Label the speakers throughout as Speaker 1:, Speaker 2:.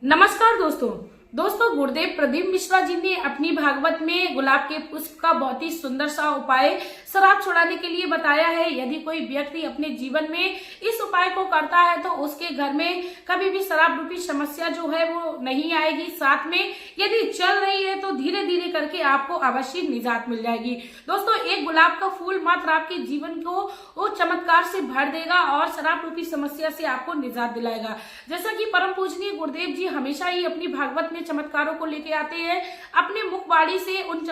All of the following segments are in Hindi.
Speaker 1: नमस्कार दोस्तों गुरुदेव प्रदीप मिश्रा जी ने अपनी भागवत में गुलाब के पुष्प का बहुत ही सुंदर सा उपाय शराब छुड़ाने के लिए बताया है। यदि कोई व्यक्ति अपने जीवन में इस उपाय को करता है तो उसके घर में कभी भी शराब रूपी समस्या जो है वो नहीं आएगी। साथ में यदि चल रही है तो धीरे धीरे करके आपको अवश्य निजात मिल जाएगी। दोस्तों, एक गुलाब का फूल मात्र आपके जीवन को वो चमत्कार से भर देगा और शराब रूपी समस्या से आपको निजात दिलाएगा। जैसा कि परम पूजनीय गुरुदेव जी हमेशा ही अपनी भागवत में चमत्कारों को लेके आते हैं, अपने मुखवाणी से उन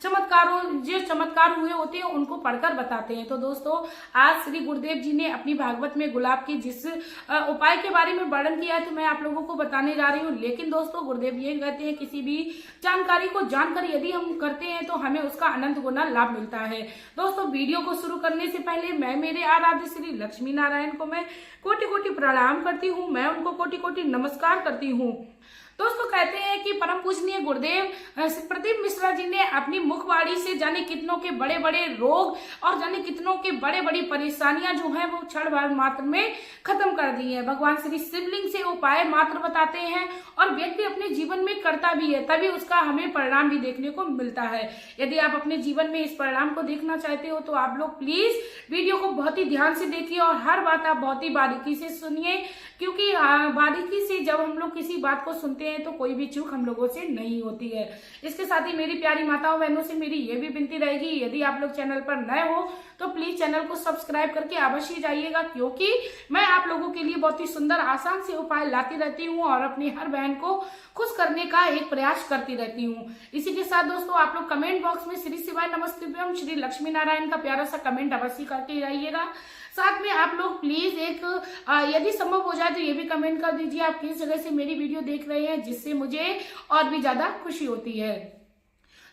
Speaker 1: चमत्कारों जो चमत्कार हुए होते हैं उनको पढ़कर बताते हैं। तो दोस्तों, आज श्री गुरुदेव जी ने अपनी भागवत में गुलाब की जिस उपाय के बारे में वर्णन किया है तो मैं आप लोगों को बताने जा रही हूँ। लेकिन दोस्तों, गुरुदेव ये कहते हैं किसी भी जानकारी को जानकर यदि हम करते हैं तो हमें उसका अनंत गुना लाभ मिलता है। दोस्तों, वीडियो को शुरू करने से पहले मैं मेरे आराध्य श्री लक्ष्मी नारायण को मैं कोटि कोटि प्रणाम करती हूँ, मैं उनको कोटि कोटि नमस्कार करती हूँ। दोस्तों, कहते हैं कि परम पूजनीय गुरुदेव प्रदीप मिश्रा जी ने अपनी मुखवाणी से जाने कितनों के बड़े बड़े रोग और जाने कितनों के बड़े बड़ी परेशानियां जो है वो क्षण भर मात्र में खत्म कर दी है। भगवान श्री शिवलिंग से उपाय मात्र बताते हैं और व्यक्ति अपने जीवन में करता भी है, तभी उसका हमें परिणाम भी देखने को मिलता है। यदि आप अपने जीवन में इस परिणाम को देखना चाहते हो तो आप लोग प्लीज वीडियो को बहुत ही ध्यान से देखिए और हर बात आप बहुत ही बारीकी से सुनिए, क्योंकि बारीकी से जब हम लोग किसी बात को सुनते हैं तो कोई भी चूक हम लोगों से नहीं होती है। इसके साथ ही मेरी प्यारी माताओं बहनों से मेरी ये भी विनती रहेगी, यदि आप लोग चैनल पर नए हो तो प्लीज चैनल को सब्सक्राइब करके अवश्य जाइएगा, क्योंकि मैं आप लोगों के लिए बहुत ही सुंदर आसान से उपाय लाती रहती हूँ और अपनी हर बहन को खुश करने का एक प्रयास करती रहती हूँ। इसी के साथ दोस्तों, आप लोग कमेंट बॉक्स में श्री शिवाय नमस्तुभ्यम श्री लक्ष्मी नारायण का प्यारा सा कमेंट अवश्य करके जाइएगा। साथ में आप लोग प्लीज एक यदि संभव हो जाए तो ये भी कमेंट कर दीजिए आप किस जगह से मेरी वीडियो देख रहे हैं, जिससे मुझे और भी ज्यादा खुशी होती है।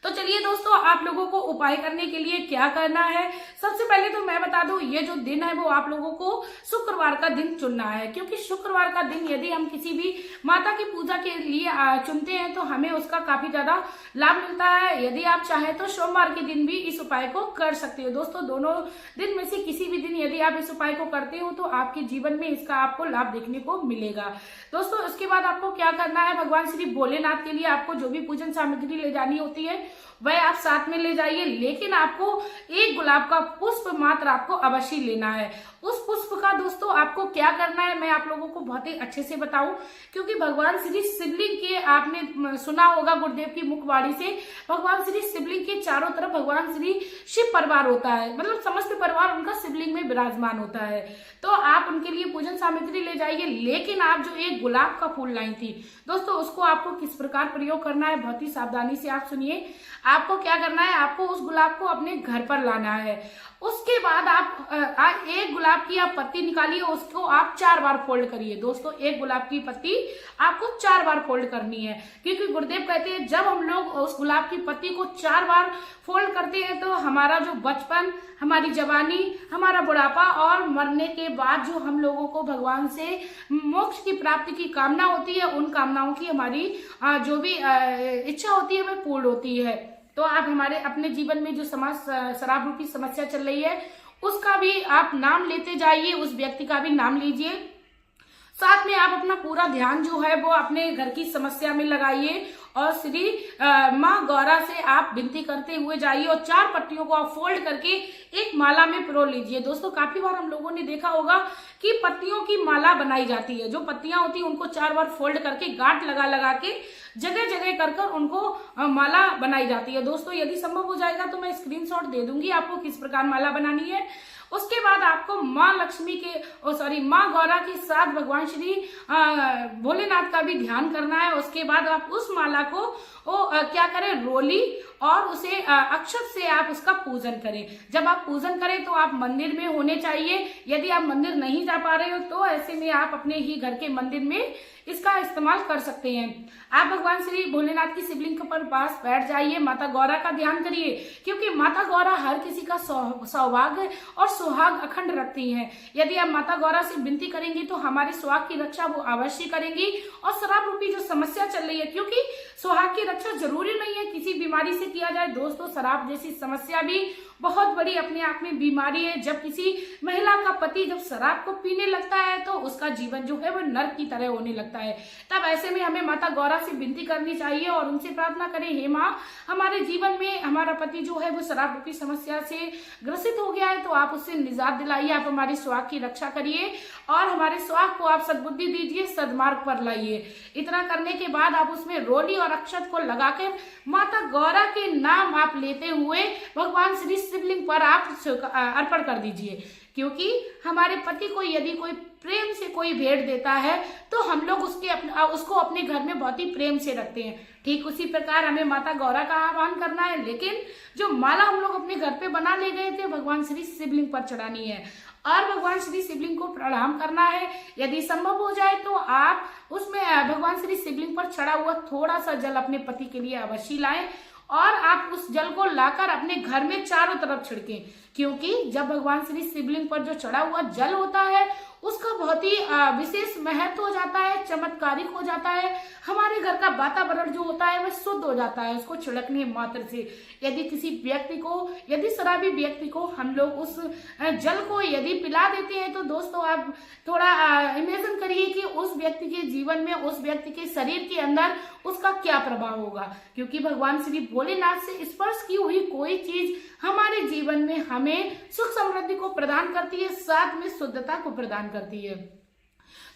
Speaker 1: तो चलिए दोस्तों, आप लोगों को उपाय करने के लिए क्या करना है, सबसे पहले तो मैं बता दूं, ये जो दिन है वो आप लोगों को शुक्रवार का दिन चुनना है, क्योंकि शुक्रवार का दिन यदि हम किसी भी माता की पूजा के लिए चुनते हैं तो हमें उसका काफी ज्यादा लाभ मिलता है। यदि आप चाहें तो सोमवार के दिन भी इस उपाय को कर सकते हो। दोस्तों, दोनों दिन में से किसी भी दिन यदि आप इस उपाय को करते हो तो आपके जीवन में इसका आपको लाभ देखने को मिलेगा। दोस्तों, उसके बाद आपको क्या करना है, भगवान श्री भोलेनाथ के लिए आपको जो भी पूजन सामग्री ले जानी होती है वह आप साथ में ले जाइए, लेकिन आपको एक गुलाब का पुष्प मात्र आपको अवश्य लेना है। उस पुष्प का दोस्तों आपको क्या करना है मैं आप लोगों को बहुत ही अच्छे से बताऊं, क्योंकि भगवान श्री शिवलिंग के आपने सुना होगा गुरुदेव की मुखवाणी से, भगवान श्री शिवलिंग के चारों तरफ भगवान श्री शिव परिवार होता है, मतलब समस्त परिवार उनका शिवलिंग में विराजमान होता है। तो आप उनके लिए पूजन सामग्री ले जाइए, लेकिन आप जो एक गुलाब का फूल लाई थी दोस्तों, उसको आपको किस प्रकार प्रयोग करना है बहुत ही सावधानी से आप सुनिए। आपको क्या करना है, आपको उस गुलाब को अपने घर पर लाना है। उसके बाद आप एक गुलाब की आप पत्ती निकालिए, उसको आप 4 बार फोल्ड करिए। दोस्तों, एक गुलाब की पत्ती आपको 4 बार फोल्ड करनी है, क्योंकि गुरुदेव कहते हैं जब हम लोग उस गुलाब की पत्ती को 4 बार फोल्ड करते हैं तो हमारा जो बचपन, हमारी जवानी, हमारा बुढ़ापा और मरने के बाद जो हम लोगों को भगवान से मोक्ष की प्राप्ति की कामना होती है, उन कामनाओं की हमारी जो भी इच्छा होती है वह पूर्ण होती है। तो आप हमारे अपने जीवन में जो शराब रूपी समस्या चल रही है उसका भी आप नाम लेते जाइए, उस व्यक्ति का भी नाम लीजिए। साथ में आप अपना पूरा ध्यान जो है वो अपने घर की समस्या में लगाइए और श्री माँ गौरा से आप विनती करते हुए जाइए और 4 पट्टियों को आप फोल्ड करके एक माला में पिरो लीजिए। दोस्तों, काफी बार हम लोगों ने देखा होगा कि पत्तियों की माला बनाई जाती है, जो पत्तियां होती है उनको 4 बार फोल्ड करके गांठ लगा लगा के जगह जगह कर उनको माला बनाई जाती है। दोस्तों, यदि संभव हो जाएगा तो मैं स्क्रीनशॉट दे दूंगी आपको किस प्रकार माला बनानी है। उसके बाद आपको माँ लक्ष्मी के माँ गौरा के साथ भगवान श्री भोलेनाथ का भी ध्यान करना है। उसके बाद आप उस माला को क्या करें, रोली और उसे अक्षत से आप उसका पूजन करें। जब आप पूजन करें तो आप मंदिर में होने चाहिए। यदि आप मंदिर नहीं जा पा रहे हो तो ऐसे में आप अपने ही घर के मंदिर में इसका इस्तेमाल कर सकते हैं। आप भगवान श्री भोलेनाथ की शिवलिंग पर पास बैठ जाइए, माता गौरा का ध्यान करिए, क्योंकि माता गौरा हर किसी का सौभाग्य और सुहाग अखंड रखती हैं। यदि आप माता गौरा से विनती करेंगे तो हमारे सुहाग की रक्षा वो अवश्य करेंगी। और शराब रूपी जो समस्या चल रही है, क्योंकि सुहाग की रक्षा जरूरी नहीं है किसी बीमारी से किया जाए। दोस्तों, शराब जैसी समस्या भी बहुत बड़ी अपने आप में बीमारी है। जब किसी महिला का पति जब शराब को पीने लगता है तो उसका जीवन जो है वो नर्क की तरह होने लगता है। तब ऐसे में हमें माता गौरा से विनती करनी चाहिए और उनसे प्रार्थना करें, हे माँ, हमारे जीवन में हमारा पति जो है वो शराब रूपी समस्या से ग्रसित हो गया है, तो आप उससे निजात दिलाइए, आप हमारे सुहाग की रक्षा करिए और हमारे सुहाग को आप सद्बुद्धि दीजिए, सदमार्ग पर लाइए। इतना करने के बाद आप उसमें रोली और अक्षत को लगाकर माता गौरा के नाम आप लेते हुए भगवान श्री शिवलिंग पर आप अर्पण कर दीजिए। क्योंकि हमारे पति को यदि कोई प्रेम से कोई भेंट देता है तो हम लोग उसको अपने घर में बहुत ही प्रेम से रखते हैं। ठीक उसी प्रकार हमें माता गौरा का आह्वान करना है, लेकिन जो माला हम लोग अपने घर पे बना ले गए थे भगवान श्री शिवलिंग पर चढ़ानी है और भगवान श्री शिवलिंग को प्रणाम करना है। यदि संभव हो जाए तो आप उसमें भगवान श्री शिवलिंग पर चढ़ा हुआ थोड़ा सा जल अपने पति के लिए अवश्य लाएं और आप उस जल को लाकर अपने घर में चारों तरफ छिड़कें। क्योंकि जब भगवान श्री शिवलिंग पर जो चढ़ा हुआ जल होता है उसका बहुत ही विशेष महत्व हो जाता है, चमत्कारिक हो जाता है। हमारे घर का वातावरण जो होता है वह शुद्ध हो जाता है उसको छिड़कने मात्र से। यदि किसी व्यक्ति को, यदि शराबी व्यक्ति को हम लोग उस जल को यदि पिला देते हैं तो दोस्तों आप थोड़ा इमेजिन करिए कि उस व्यक्ति के जीवन में, उस व्यक्ति के शरीर के अंदर उसका क्या प्रभाव होगा। क्योंकि भगवान श्री भोलेनाथ से स्पर्श की हुई कोई चीज हमारे जीवन में हमें सुख समृद्धि को प्रदान करती है, साथ में शुद्धता को प्रदान करती है।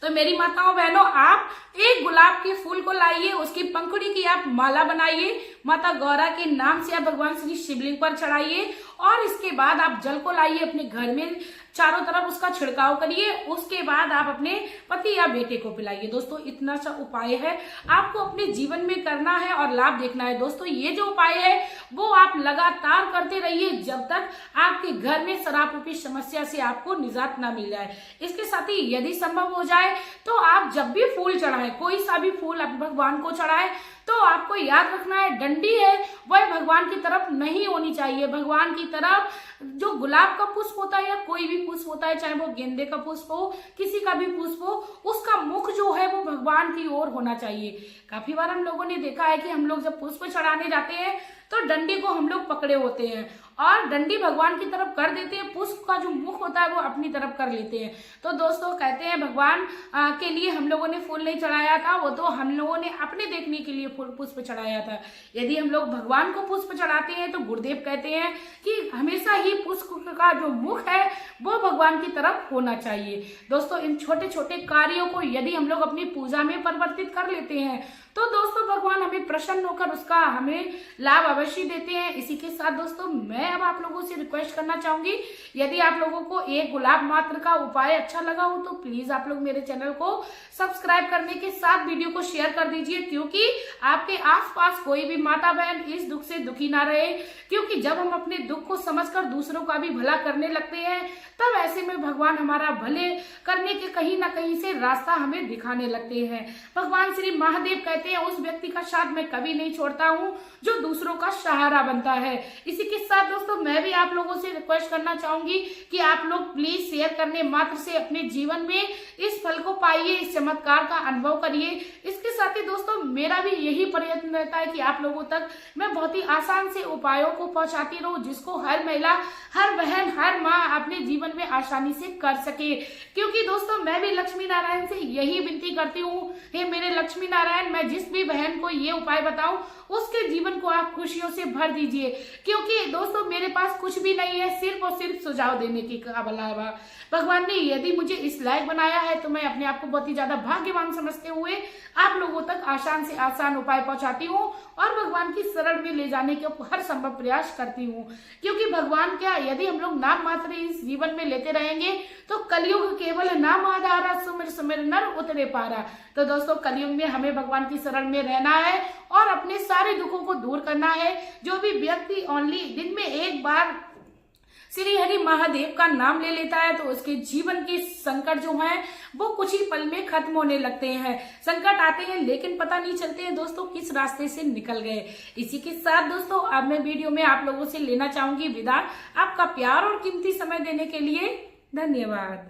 Speaker 1: तो मेरी माताओं बहनों, आप एक गुलाब के फूल को लाइए, उसकी पंखुड़ी की आप माला बनाइए, माता गौरा के नाम से आप भगवान श्री शिवलिंग पर चढ़ाइए और इसके बाद आप जल को लाइए, अपने घर में चारों तरफ उसका छिड़काव करिए। उसके बाद आप अपने पति या बेटे को पिलाइए। दोस्तों इतना सा उपाय है, आपको अपने जीवन में करना है और लाभ देखना है। दोस्तों ये जो उपाय है वो आप लगातार करते रहिए जब तक आपके घर में शराब रूपी समस्या से आपको निजात ना मिल जाए। इसके साथ ही यदि संभव हो जाए तो आप जब भी फूल चढ़ाएं, कोई सा भी फूल आप भगवान को चढ़ाएं, तो आपको याद रखना है डंडी है वह भगवान की तरफ नहीं होनी चाहिए। भगवान की तरफ जो गुलाब का पुष्प होता है या कोई भी पुष्प होता है, चाहे वो गेंदे का पुष्प हो, किसी का भी पुष्प हो, उसका मुख जो है वो भगवान की ओर होना चाहिए। काफी बार हम लोगों ने देखा है कि हम लोग जब पुष्प चढ़ाने जाते हैं तो डंडी को हम लोग पकड़े होते हैं और डंडी भगवान की तरफ कर देते हैं, पुष्प का जो मुख होता है वो अपनी तरफ कर लेते हैं। तो दोस्तों कहते हैं भगवान के लिए हम लोगों ने फूल नहीं चढ़ाया था, वो तो हम लोगों ने अपने देखने के लिए फूल पुष्प चढ़ाया था। यदि हम लोग भगवान को पुष्प चढ़ाते हैं तो गुरुदेव कहते हैं कि हमेशा ही पुष्प का जो मुख है वो भगवान की तरफ होना चाहिए। दोस्तों इन छोटे छोटे कार्यों को यदि हम लोग अपनी पूजा में परिवर्तित कर लेते हैं तो दोस्तों भगवान हमें प्रसन्न होकर उसका हमें लाभ अवश्य देते हैं। इसी के साथ दोस्तों मैं अब आप लोगों से रिक्वेस्ट करना चाहूंगी, यदि आप लोगों को एक गुलाब मात्र का उपाय अच्छा लगा हो तो प्लीज आप लोग मेरे चैनल को सब्सक्राइब करने के साथ वीडियो को शेयर कर दीजिए, क्योंकि आपके आसपास कोई भी माता बहन इस दुख से दुखी ना रहे। क्योंकि जब हम अपने दुख को समझकर दूसरों का भी भला करने लगते हैं तब ऐसे में भगवान हमारा भले करने के कहीं ना कहीं से रास्ता हमें दिखाने लगते हैं। भगवान श्री महादेव कहते हैं उस व्यक्ति का साथ मैं कभी नहीं छोड़ता हूँ जो दूसरों का सहारा बनता है। इसी के साथ दोस्तों मैं भी आप लोगों से रिक्वेस्ट करना चाहूंगी कि आप लोग प्लीज शेयर करने मात्र से अपने जीवन में इस फल को पाइए, इस चमत्कार का अनुभव करिए। इसके साथ ही दोस्तों मेरा भी यही प्रयत्न रहता है कि आप लोगों तक मैं बहुत ही आसान से उपायों को पहुंचाती रहूं, जिसको हर महिला, हर बहन, हर माँ अपने जीवन में आसानी से कर सके। क्योंकि दोस्तों मैं भी लक्ष्मी नारायण से यही विनती करती हूँ, हे मेरे लक्ष्मी नारायण, मैं जिस भी बहन को ये उपाय बताऊं उसके जीवन को आप खुशियों से भर दीजिए। क्योंकि दोस्तों मेरे पास कुछ भी नहीं है, सिर्फ और सिर्फ सुझाव देने की अलावा। भगवान ने यदि मुझे इस लायक बनाया है तो मैं अपने आप को बहुत ही ज्यादा भाग्यवान समझते हुए आप लोगों तक आसान से आसान उपाय पहुंचाती हूँ और भगवान की शरण में ले जाने के हर संभव प्रयास करती हूँ। क्योंकि भगवान क्या, यदि हम लोग नाम मात्र इस जीवन में लेते रहेंगे तो कलयुग केवल नाम आधारा, सुमिर सुमिर नर उतरे पारा। तो दोस्तों कलयुग में हमें भगवान की शरण में रहना है और अपने सारे दुखों को दूर करना है। जो भी व्यक्ति ओनली दिन में एक बार श्री हरि महादेव का नाम ले लेता है तो उसके जीवन के संकट जो है वो कुछ ही पल में खत्म होने लगते हैं। संकट आते हैं लेकिन पता नहीं चलते हैं दोस्तों किस रास्ते से निकल गए। इसी के साथ दोस्तों अब मैं वीडियो में आप लोगों से लेना चाहूंगी विदा। आपका प्यार और कीमती समय देने के लिए धन्यवाद।